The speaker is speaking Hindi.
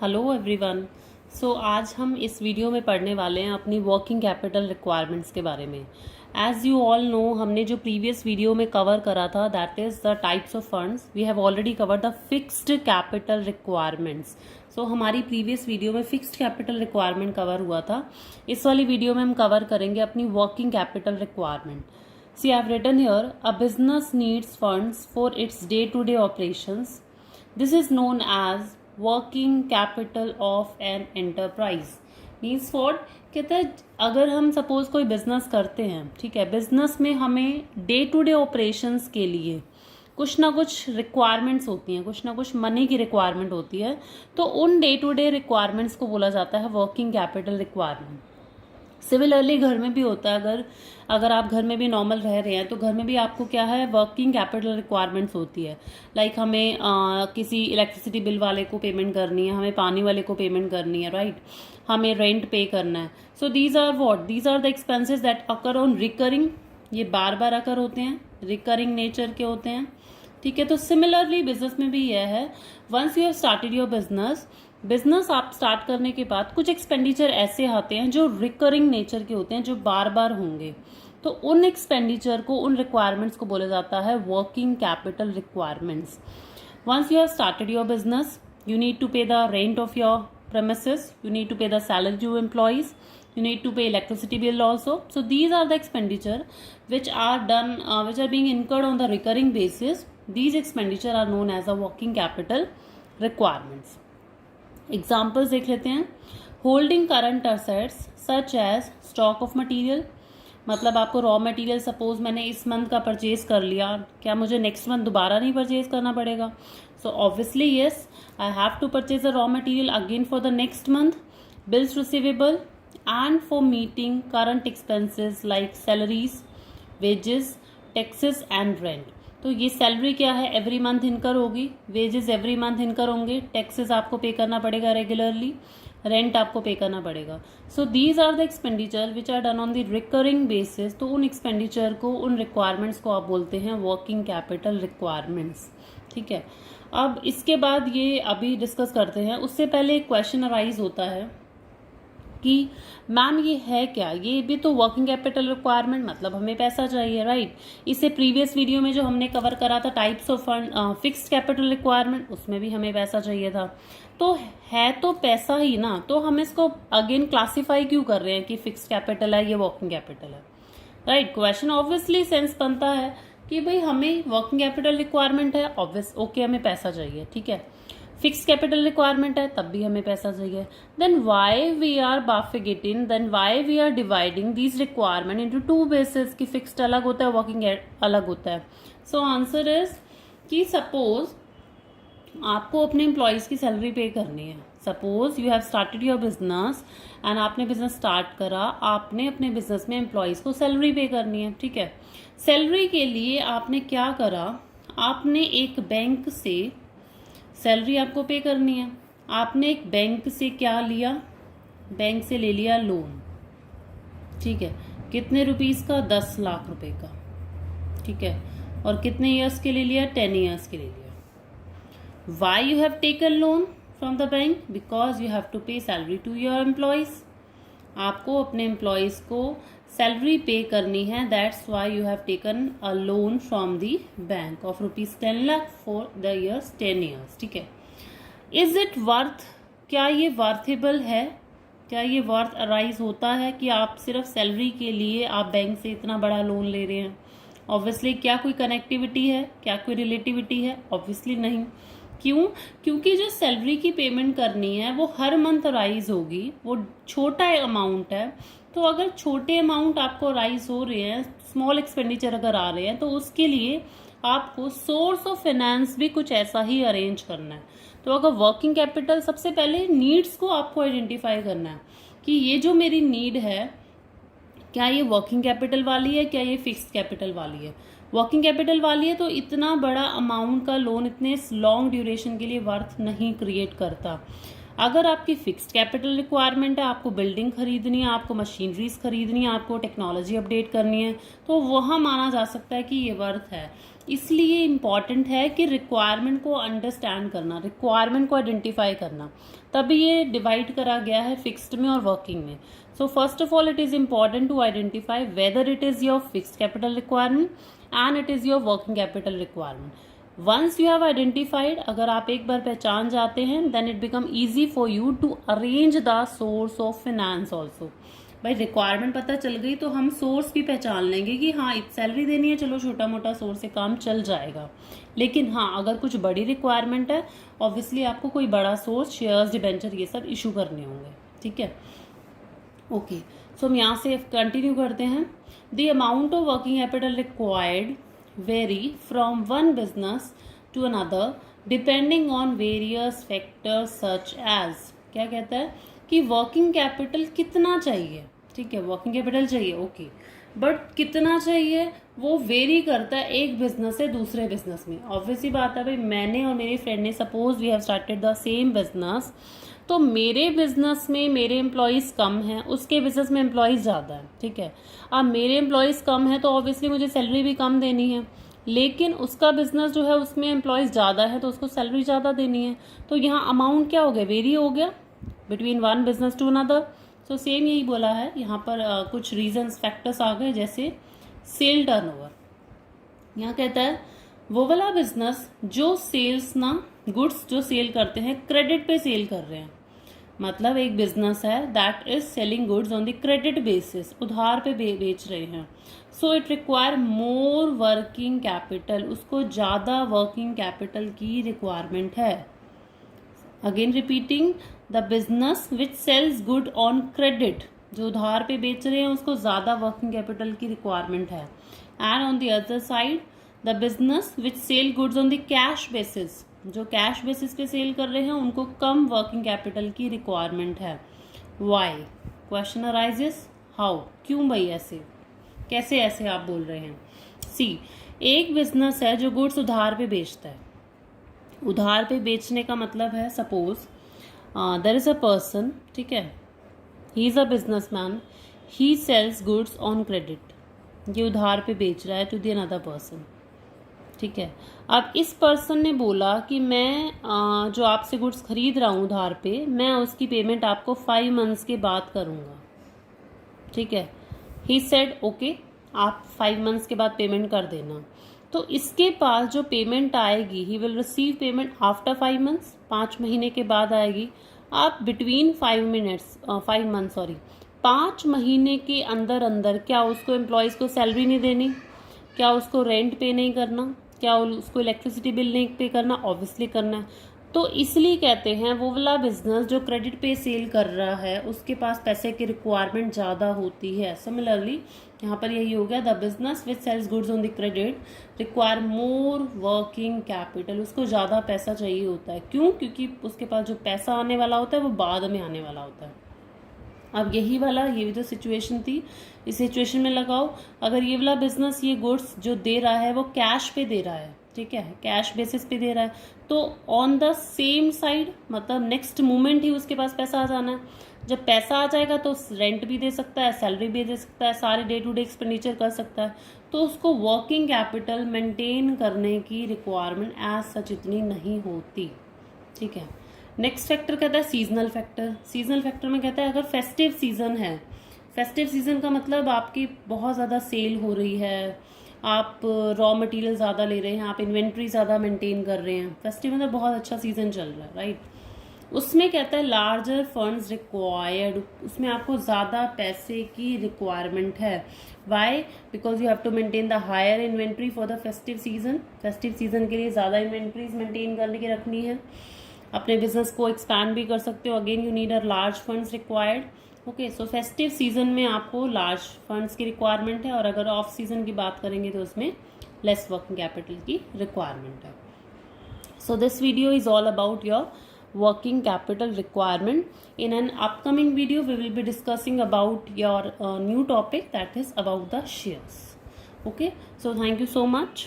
Hello everyone. आज हम इस वीडियो में पढ़ने वाले हैं अपनी वर्किंग कैपिटल रिक्वायरमेंट्स के बारे में। एज यू ऑल नो, हमने जो प्रीवियस वीडियो में कवर करा था that is the types of funds. We have already cover the fixed capital requirements. हमारी प्रीवियस वीडियो में फिक्स्ड कैपिटल रिक्वायरमेंट कवर हुआ था। इस वाली वीडियो में हम कवर करेंगे अपनी working capital requirement. See I have written here, a business needs funds for its day to day operations. This is known as working capital of an enterprise. Means what कहते हैं, अगर हम सपोज कोई बिजनेस करते हैं, ठीक है, बिजनेस में हमें डे टू डे ऑपरेशंस के लिए कुछ ना कुछ रिक्वायरमेंट्स होती हैं, कुछ ना कुछ मनी की रिक्वायरमेंट होती है, तो उन डे टू डे रिक्वायरमेंट्स को बोला जाता है वर्किंग कैपिटल रिक्वायरमेंट। सिमिलरली घर में भी होता है, अगर आप घर में भी नॉर्मल रह रहे हैं तो घर में भी आपको क्या है, वर्किंग कैपिटल रिक्वायरमेंट्स होती है। लाइक हमें किसी इलेक्ट्रिसिटी बिल वाले को पेमेंट करनी है, हमें पानी वाले को पेमेंट करनी है, राइट, हमें रेंट पे करना है। So these are what, these are the expenses that occur on recurring. ये बार बार अकर होते हैं, रिकरिंग नेचर के होते हैं, ठीक है। तो सिमिलरली बिजनेस में भी यह है, once you have started your business आप स्टार्ट करने के बाद कुछ एक्सपेंडिचर ऐसे आते हैं जो रिकरिंग नेचर के होते हैं, जो बार बार होंगे, तो उन एक्सपेंडिचर को, उन रिक्वायरमेंट्स को बोला जाता है working capital requirements. Once you have started your business, you need to pay the rent of your premises, you need to pay the salary to employees, you need to pay electricity bill also. So these are the expenditure which are done, which are being incurred on the recurring basis. These expenditure are known as a working capital requirements. Examples देख लेते हैं। holding current assets such as stock of material, मतलब आपको रॉ मटेरियल सपोज मैंने इस मंथ का परचेज कर लिया, क्या मुझे नेक्स्ट मंथ दोबारा नहीं परचेज करना पड़ेगा? So obviously yes, I have to purchase the raw material again for the next month. Bills receivable and for meeting current expenses like salaries, wages, taxes and rent. तो ये सैलरी क्या है, एवरी मंथ इनकर होगी, वेजेस एवरी मंथ इनकर होंगे, टैक्सेस आपको पे करना पड़ेगा रेगुलरली, रेंट आपको पे करना पड़ेगा। So these are the expenditure which are done on the recurring basis. तो उन एक्सपेंडिचर को, उन रिक्वायरमेंट्स को आप बोलते हैं वर्किंग कैपिटल रिक्वायरमेंट्स, ठीक है। अब इसके बाद ये अभी डिस्कस करते हैं, उससे पहले एक क्वेश्चन अराइज होता है कि मैम ये है क्या, ये भी तो वर्किंग कैपिटल रिक्वायरमेंट, मतलब हमें पैसा चाहिए, राइट। इससे प्रीवियस वीडियो में जो हमने कवर करा था types of fund, fixed capital requirement, उसमें भी हमें पैसा चाहिए था। तो है तो पैसा ही ना, तो हम इसको अगेन क्लासीफाई क्यों कर रहे हैं कि फिक्स्ड कैपिटल है, ये वर्किंग कैपिटल है, राइट। क्वेश्चन ऑब्वियसली सेंस बनता है कि भाई हमें वर्किंग कैपिटल रिक्वायरमेंट है, ऑब्वियस ओके, हमें पैसा चाहिए, ठीक है। फिक्स कैपिटल रिक्वायरमेंट है, तब भी हमें पैसा चाहिए। Then why we are bifurcating, then why we are dividing these requirement into two basis, की फिक्स्ड अलग होता है, वर्किंग अलग होता है। सो आंसर इज कि सपोज आपको अपने एम्प्लॉयज की सैलरी पे करनी है। Suppose you have started your business and आपने बिजनेस स्टार्ट करा, आपने अपने बिजनेस में एम्प्लॉयज को सैलरी पे करनी है, ठीक है। सैलरी के लिए आपने क्या करा, आपने एक बैंक से सैलरी आपको पे करनी है, आपने एक बैंक से क्या लिया, बैंक से ले लिया लोन, ठीक है। कितने रुपीस का, 10 लाख रुपए का, ठीक है। और कितने ईयर्स के लिए लिया, 10 ईयर्स के लिए लिया। Why you have taken loan from the bank, because you have to pay salary to your employees. आपको अपने एम्प्लॉयज को सैलरी पे करनी है, that's why you have taken a loan from the bank of ₹10 lakh for the years 10 years, ठीक है। इज इट वर्थ, क्या ये वर्थेबल है, क्या ये वर्थ अराइज होता है कि आप सिर्फ सैलरी के लिए आप बैंक से इतना बड़ा लोन ले रहे हैं? ऑब्वियसली क्या कोई कनेक्टिविटी है, क्या कोई रिलेटिविटी है? ऑब्वियसली नहीं। क्यों? क्योंकि जो सैलरी की पेमेंट करनी है वो हर मंथ राइज होगी, वो छोटा अमाउंट है। तो अगर छोटे अमाउंट आपको राइज हो रहे हैं, स्मॉल एक्सपेंडिचर अगर आ रहे हैं, तो उसके लिए आपको सोर्स ऑफ फाइनेंस भी कुछ ऐसा ही अरेंज करना है। तो अगर वर्किंग कैपिटल, सबसे पहले नीड्स को आपको आइडेंटिफाई करना है कि ये जो मेरी नीड है, क्या ये वर्किंग कैपिटल वाली है, क्या ये फिक्स्ड कैपिटल वाली है। वर्किंग कैपिटल वाली है तो इतना बड़ा अमाउंट का लोन इतने लॉन्ग ड्यूरेशन के लिए वर्थ नहीं क्रिएट करता। अगर आपकी फिक्स्ड कैपिटल रिक्वायरमेंट है, आपको बिल्डिंग खरीदनी है, आपको मशीनरीज खरीदनी है, आपको टेक्नोलॉजी अपडेट करनी है, तो वहाँ माना जा सकता है कि ये वर्थ है। इसलिए इम्पॉर्टेंट है कि रिक्वायरमेंट को अंडरस्टैंड करना, रिक्वायरमेंट को आइडेंटिफाई करना, तभी ये डिवाइड करा गया है फिक्स्ड में और वर्किंग में। So first of all it is important to identify whether it is your fixed capital requirement and it is your working capital requirement. Once you have identified, अगर आप एक बार पहचान जाते हैं, then it become easy for you to arrange the source of finance also. भाई रिक्वायरमेंट पता चल गई तो हम सोर्स भी पहचान लेंगे कि हाँ सैलरी देनी है, चलो छोटा मोटा सोर्स से काम चल जाएगा। लेकिन हाँ अगर कुछ बड़ी रिक्वायरमेंट है, ऑब्वियसली आपको कोई बड़ा सोर्स, शेयर्स, डिबेंचर, ये सब इशू करने होंगे। ठीक है, ओके। सो हम यहाँ से कंटिन्यू करते हैं। The amount of working capital required vary from one business to another depending on various factors such as, क्या कहता है कि वर्किंग कैपिटल कितना चाहिए। ठीक है, वर्किंग कैपिटल चाहिए, ओके, बट कितना चाहिए वो वेरी करता है एक बिजनेस से दूसरे बिजनेस में। ऑब्वियसली बात है भाई, मैंने और मेरे फ्रेंड ने suppose we have started the same business, तो मेरे बिजनेस में मेरे एम्प्लॉयज़ कम हैं, उसके बिजनेस में एम्प्लॉयज़ ज़्यादा है। ठीक है, अब मेरे एम्प्लॉयज़ कम हैं तो ऑब्वियसली मुझे सैलरी भी कम देनी है, लेकिन उसका बिजनेस जो है उसमें एम्प्लॉयज़ ज़्यादा है तो उसको सैलरी ज़्यादा देनी है। तो यहाँ अमाउंट क्या हो गया, वेरी हो गया between one business to another. So same यही बोला है यहाँ पर, कुछ रीजंस फैक्टर्स आ गए, जैसे सेल टर्नओवर। यहाँ कहता है वो वाला बिजनेस जो सेल्स ना, गुड्स जो सेल करते हैं क्रेडिट पे सेल कर रहे हैं, मतलब एक बिजनेस है that is selling goods on the credit basis, उधार पे बेच रहे हैं। So it require more working capital, उसको ज़्यादा वर्किंग कैपिटल की रिक्वायरमेंट है। Again repeating, the business which sells good on credit, जो उधार पे बेच रहे हैं उसको ज़्यादा वर्किंग कैपिटल की रिक्वायरमेंट है। And on the other side the business which sell goods on the cash basis, जो कैश बेसिस पे सेल कर रहे हैं उनको कम वर्किंग कैपिटल की रिक्वायरमेंट है। वाई, क्वेश्चन अराइजेस, हाउ, क्यों भाई ऐसे, कैसे ऐसे आप बोल रहे हैं। सी, एक बिजनेस है जो गुड्स उधार पे बेचता है। उधार पे बेचने का मतलब है, suppose there is a person, ठीक है, he is a businessman, he sells goods on credit, ये उधार पे बेच रहा है टू द अनदर पर्सन। ठीक है, अब इस पर्सन ने बोला कि मैं जो आपसे गुड्स खरीद रहा हूँ उधार पे, मैं उसकी पेमेंट आपको 5 मंथ्स के बाद करूँगा। ठीक है, ही सेड ओके, आप 5 मंथ्स के बाद पेमेंट कर देना। तो इसके पास जो पेमेंट आएगी, he will receive payment after 5 months, 5 महीने के बाद आएगी। आप बिटवीन 5 मंथ 5 महीने के अंदर अंदर क्या उसको एम्प्लॉयज़ को सैलरी नहीं देनी, क्या उसको रेंट पे नहीं करना, क्या उसको इलेक्ट्रिसिटी बिल नहीं पे करना, ऑब्वियसली करना है। तो इसलिए कहते हैं वो वाला बिजनेस जो क्रेडिट पे सेल कर रहा है उसके पास पैसे की रिक्वायरमेंट ज़्यादा होती है। सिमिलरली यहाँ पर यही हो गया, the business which sells goods on the credit require more working capital, उसको ज़्यादा पैसा चाहिए होता है। क्यों? क्योंकि उसके पास जो पैसा आने वाला होता है वो बाद में आने वाला होता है। अब यही वाला, ये भी तो सिचुएशन थी, इस सिचुएशन में लगाओ, अगर ये वाला बिजनेस ये गुड्स जो दे रहा है वो कैश पे दे रहा है, ठीक है, कैश बेसिस पे दे रहा है, तो ऑन द सेम साइड मतलब नेक्स्ट मोमेंट ही उसके पास पैसा आ जाना है। जब पैसा आ जाएगा तो रेंट भी दे सकता है, सैलरी भी दे सकता है, सारे डे टू डे एक्सपेंडिचर कर सकता है। तो उसको वर्किंग कैपिटल मेंटेन करने की रिक्वायरमेंट एज सच इतनी नहीं होती। ठीक है, नेक्स्ट फैक्टर कहता है सीजनल फैक्टर। सीजनल फैक्टर में कहता है अगर फेस्टिव सीजन है, फेस्टिव सीजन का मतलब आपकी बहुत ज़्यादा सेल हो रही है, आप रॉ मटेरियल ज़्यादा ले रहे हैं, आप इन्वेंट्री ज़्यादा मेंटेन कर रहे हैं, फेस्टिव मतलब बहुत अच्छा सीजन चल रहा है, राइट। उसमें कहता है लार्जर फंड्स रिक्वायर्ड, उसमें आपको ज़्यादा पैसे की रिक्वायरमेंट है। Why? Because you have to maintain the higher inventory for the festive season. Festive season के लिए ज़्यादा इन्वेंट्रीज मेंटेन करने की रखनी है, अपने बिजनेस को एक्सपैंड भी कर सकते हो। Again you need a large funds required. Okay, so festive season में आपको लार्ज फंड्स की रिक्वायरमेंट है, और अगर ऑफ सीजन की बात करेंगे तो उसमें लेस वर्किंग कैपिटल की रिक्वायरमेंट है। So this video is all about your working capital requirement. In an upcoming video we will be discussing about your new topic, that is about the shares. Okay, so thank you so much.